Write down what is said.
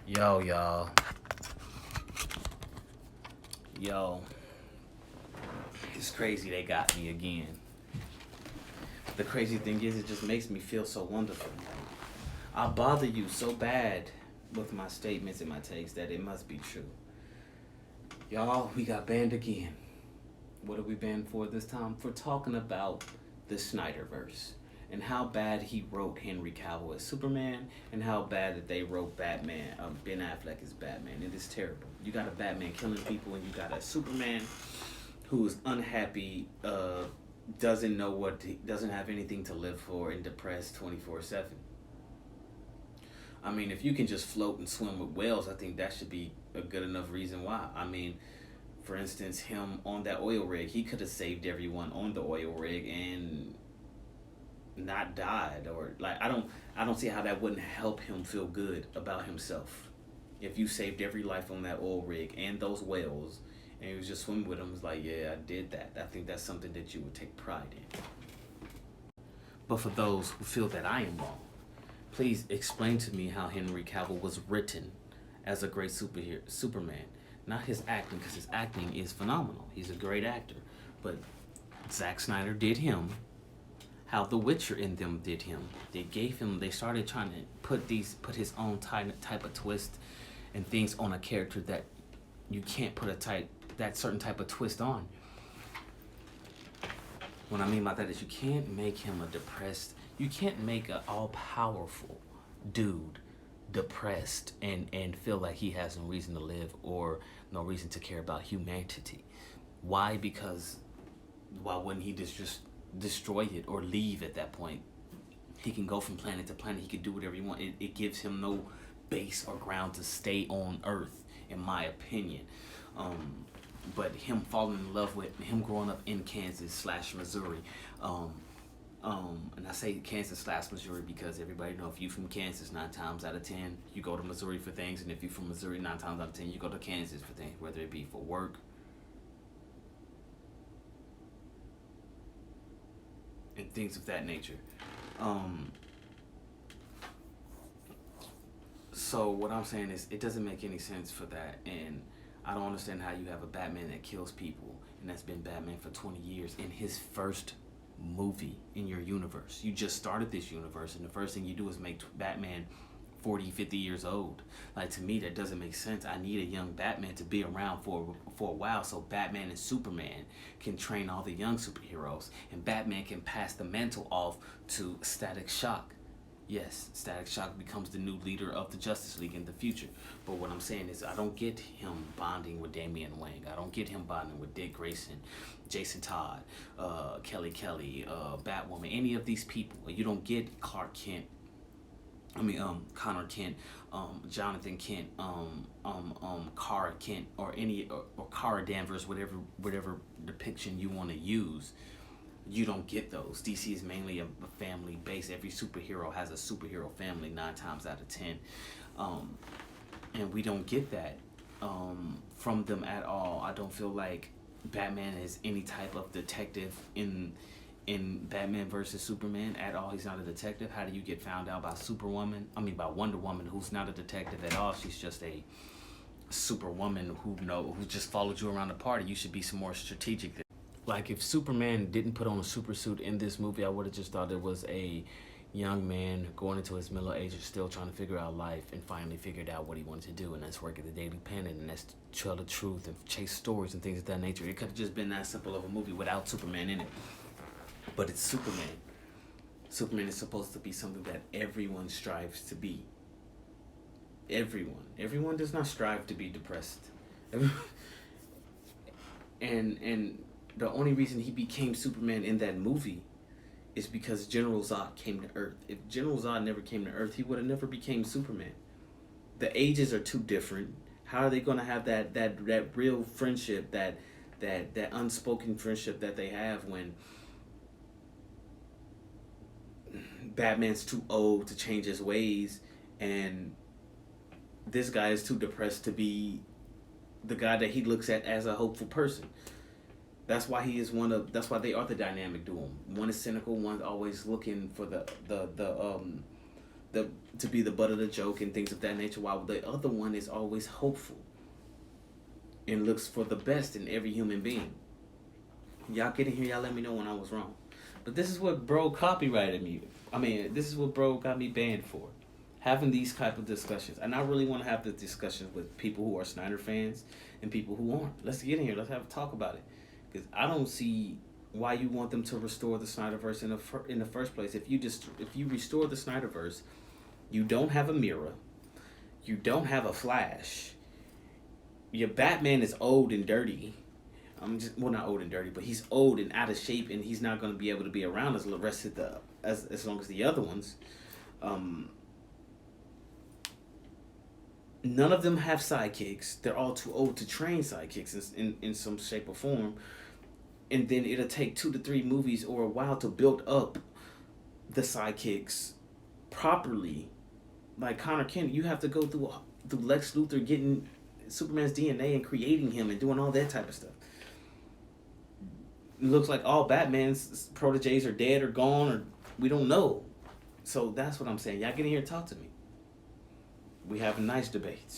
Yo, y'all. Yo, it's crazy they got me again. The crazy thing is, it just makes me feel so wonderful. I bother you so bad with my statements and my takes that it must be true. Y'all, we got banned again. What are we banned for this time? For talking about the Snyderverse and how bad he wrote Henry Cavill as Superman and how bad that they wrote Batman, Ben Affleck as Batman. It is terrible. You got a Batman killing people and you got a Superman who is unhappy, doesn't know doesn't have anything to live for, and depressed 24/7. I mean, if you can just float and swim with whales, I think that should be a good enough reason why. I mean, for instance, him on that oil rig, he could have saved everyone on the oil rig and not died, or like I don't see how that wouldn't help him feel good about himself. If you saved every life on that oil rig and those whales, and he was just swimming with them, it's like, yeah, I did that. I think that's something that you would take pride in. But for those who feel that I am wrong, please explain to me how Henry Cavill was written as a great superhero, Superman. Not his acting, because his acting is phenomenal. He's a great actor. But Zack Snyder did him how The Witcher in them did him. They started trying to put his own type of twist and things on a character that you can't put that certain type of twist on. What I mean by that is you can't make him you can't make an all powerful dude depressed and feel like he has no reason to live or no reason to care about humanity. Why? Because why wouldn't he just destroy it or leave at that point? He can go from planet to planet. He can do whatever he wants. It gives him no base or ground to stay on Earth, in my opinion. But him falling in love with him growing up in Kansas slash Missouri, and I say Kansas slash Missouri because everybody know if you from Kansas, 9 times out of 10 you go to Missouri for things, and if you from Missouri, 9 times out of 10 you go to Kansas for things, whether it be for work and things of that nature. So what I'm saying is it doesn't make any sense for that, and I don't understand how you have a Batman that kills people, and that's been Batman for 20 years in his first movie in your universe. You just started this universe, and the first thing you do is make Batman 40, 50 years old. Like, to me, that doesn't make sense. I need a young Batman to be around for a while so Batman and Superman can train all the young superheroes, and Batman can pass the mantle off to Static Shock. Yes, Static Shock becomes the new leader of the Justice League in the future. But what I'm saying is I don't get him bonding with Damian Wayne. I don't get him bonding with Dick Grayson, Jason Todd, Kelly, Batwoman, any of these people. You don't get Clark Kent. Connor Kent, Jonathan Kent, Kara Kent, or Kara Danvers, whatever depiction you want to use. You don't get those. DC is mainly a family base. Every superhero has a superhero family 9 times out of 10, and we don't get that from them at all. I don't feel like Batman is any type of detective in Batman versus Superman at all. He's not a detective. How do you get found out by by Wonder Woman, who's not a detective at all? She's just a Superwoman who just followed you around the party. You should be some more strategic. Like, if Superman didn't put on a super suit in this movie, I would have just thought it was a young man going into his middle ages, still trying to figure out life, and finally figured out what he wanted to do, and that's work at the Daily Planet, and that's to tell the truth and chase stories and things of that nature. It could have just been that simple of a movie without Superman in it. But it's Superman. Superman is supposed to be something that everyone strives to be. Everyone does not strive to be depressed. And the only reason he became Superman in that movie is because General Zod came to Earth. If General Zod never came to Earth, he would have never became Superman. The ages are too different. How are they going to have that real friendship, that unspoken friendship that they have when Batman's too old to change his ways and this guy is too depressed to be the guy that he looks at as a hopeful person? That's why that's why they are the dynamic duo. One is cynical, one's always looking for the the to be the butt of the joke and things of that nature, while the other one is always hopeful and looks for the best in every human being. Y'all get in here, y'all let me know when I was wrong. But this is what bro copyrighted me. I mean, this is what bro got me banned for. Having these type of discussions. And I really want to have the discussions with people who are Snyder fans and people who aren't. Let's get in here. Let's have a talk about it. Because I don't see why you want them to restore the Snyderverse in the first place. If you restore the Snyderverse, you don't have a mirror. You don't have a Flash. Your Batman is old and dirty. Not old and dirty, but he's old and out of shape, and he's not going to be able to be around as the rest of as long as the other ones. None of them have sidekicks. They're all too old to train sidekicks in some shape or form. And then it'll take 2 to 3 movies or a while to build up the sidekicks properly. Like Connor Kent, you have to go through Lex Luthor getting Superman's DNA and creating him and doing all that type of stuff. It looks like all Batman's proteges are dead or gone, or we don't know. So that's what I'm saying. Y'all get in here and talk to me. We have nice debates.